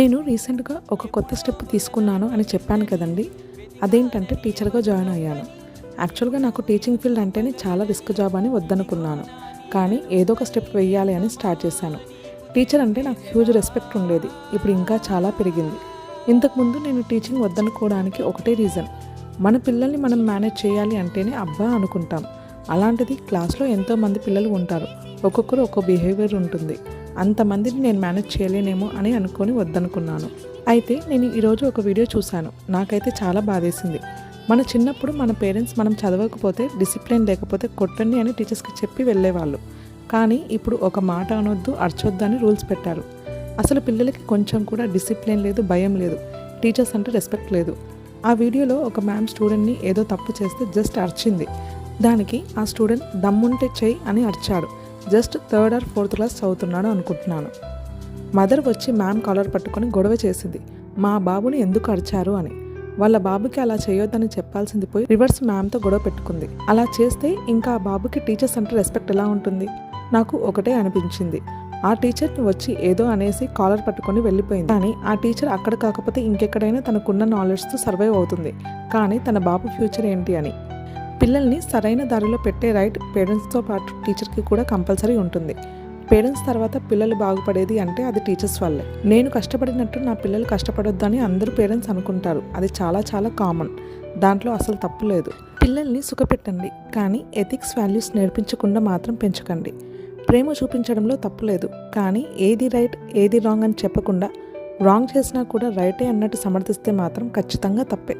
నేను రీసెంట్గా ఒక కొత్త స్టెప్ తీసుకున్నాను అని చెప్పాను కదండి. అదేంటంటే టీచర్గా జాయిన్ అయ్యాను. యాక్చువల్గా నాకు టీచింగ్ ఫీల్డ్ అంటేనే చాలా రిస్క్ జాబ్ అని వద్దనుకున్నాను. కానీ ఏదో ఒక స్టెప్ వేయాలి అని స్టార్ట్ చేశాను. టీచర్ అంటే నాకు హ్యూజ్ రెస్పెక్ట్ ఉండేది. ఇప్పుడు ఇంకా చాలా పెరిగింది. ఇంతకుముందు నేను టీచింగ్ వద్దనుకోవడానికి ఒకటే రీజన్, మన పిల్లల్ని మనం మేనేజ్ చేయాలి అంటేనే అబ్బా అనుకుంటాం. అలాంటిది క్లాస్లో ఎంతోమంది పిల్లలు ఉంటారు, ఒక్కొక్కరు ఒక్కో బిహేవియర్ ఉంటుంది. అంతమందిని నేను మేనేజ్ చేయలేనేమో అని అనుకొని వద్దనుకున్నాను. అయితే నేను ఈరోజు ఒక వీడియో చూశాను. నాకైతే చాలా బాధేసింది. మన చిన్నప్పుడు మన పేరెంట్స్ మనం చదవకపోతే, డిసిప్లిన్ లేకపోతే కొట్టండి అని టీచర్స్కి చెప్పి వెళ్ళేవాళ్ళు. కానీ ఇప్పుడు ఒక మాట అనొద్దు, అరచొద్దు అని రూల్స్ పెట్టారు. అసలు పిల్లలకి కొంచెం కూడా డిసిప్లిన్ లేదు, భయం లేదు. టీచర్స్ అంటే రెస్పెక్ట్ లేదు. ఆ వీడియోలో ఒక మ్యామ్ స్టూడెంట్ని ఏదో తప్పు చేస్తే జస్ట్ అరిచింది. దానికి ఆ స్టూడెంట్ దమ్ముంటే చెయ్యి అని అరిచాడు. Just 3rd or 4th class చదువుతున్నాడు అనుకుంటున్నాను. మదర్ వచ్చి మ్యామ్ కాలర్ పట్టుకొని గొడవ చేసింది, మా బాబుని ఎందుకు అరిచారు అని. వాళ్ళ బాబుకి అలా చేయొద్దని చెప్పాల్సింది పోయి రివర్స్ మ్యామ్తో గొడవ పెట్టుకుంది. అలా చేస్తే ఇంకా ఆ బాబుకి టీచర్స్ అంటే రెస్పెక్ట్ ఎలా ఉంటుంది? నాకు ఒకటే అనిపించింది, ఆ టీచర్ని వచ్చి ఏదో అనేసి కాలర్ పట్టుకొని వెళ్ళిపోయింది. కానీ ఆ టీచర్ అక్కడ కాకపోతే ఇంకెక్కడైనా తనకున్న నాలెడ్జ్తో సర్వైవ్ అవుతుంది. కానీ తన బాబు ఫ్యూచర్ ఏంటి అని. పిల్లల్ని సరైన దారిలో పెట్టే రైట్ పేరెంట్స్తో పాటు టీచర్కి కూడా కంపల్సరీ ఉంటుంది. పేరెంట్స్ తర్వాత పిల్లలు బాగుపడేది అంటే అది టీచర్స్ వల్లే. నేను కష్టపడినట్టు నా పిల్లలు కష్టపడొద్దని అందరూ పేరెంట్స్ అనుకుంటారు. అది చాలా చాలా కామన్. దాంట్లో అసలు తప్పు లేదు. పిల్లల్ని సుఖపెట్టండి, కానీ ఎథిక్స్ వాల్యూస్ నేర్పించకుండా మాత్రం పెంచకండి. ప్రేమ చూపించడంలో తప్పు లేదు, కానీ ఏది రైట్ ఏది రాంగ్ అని చెప్పకుండా, రాంగ్ చేసినా కూడా రైటే అన్నట్టు సమర్థిస్తే మాత్రం ఖచ్చితంగా తప్పే.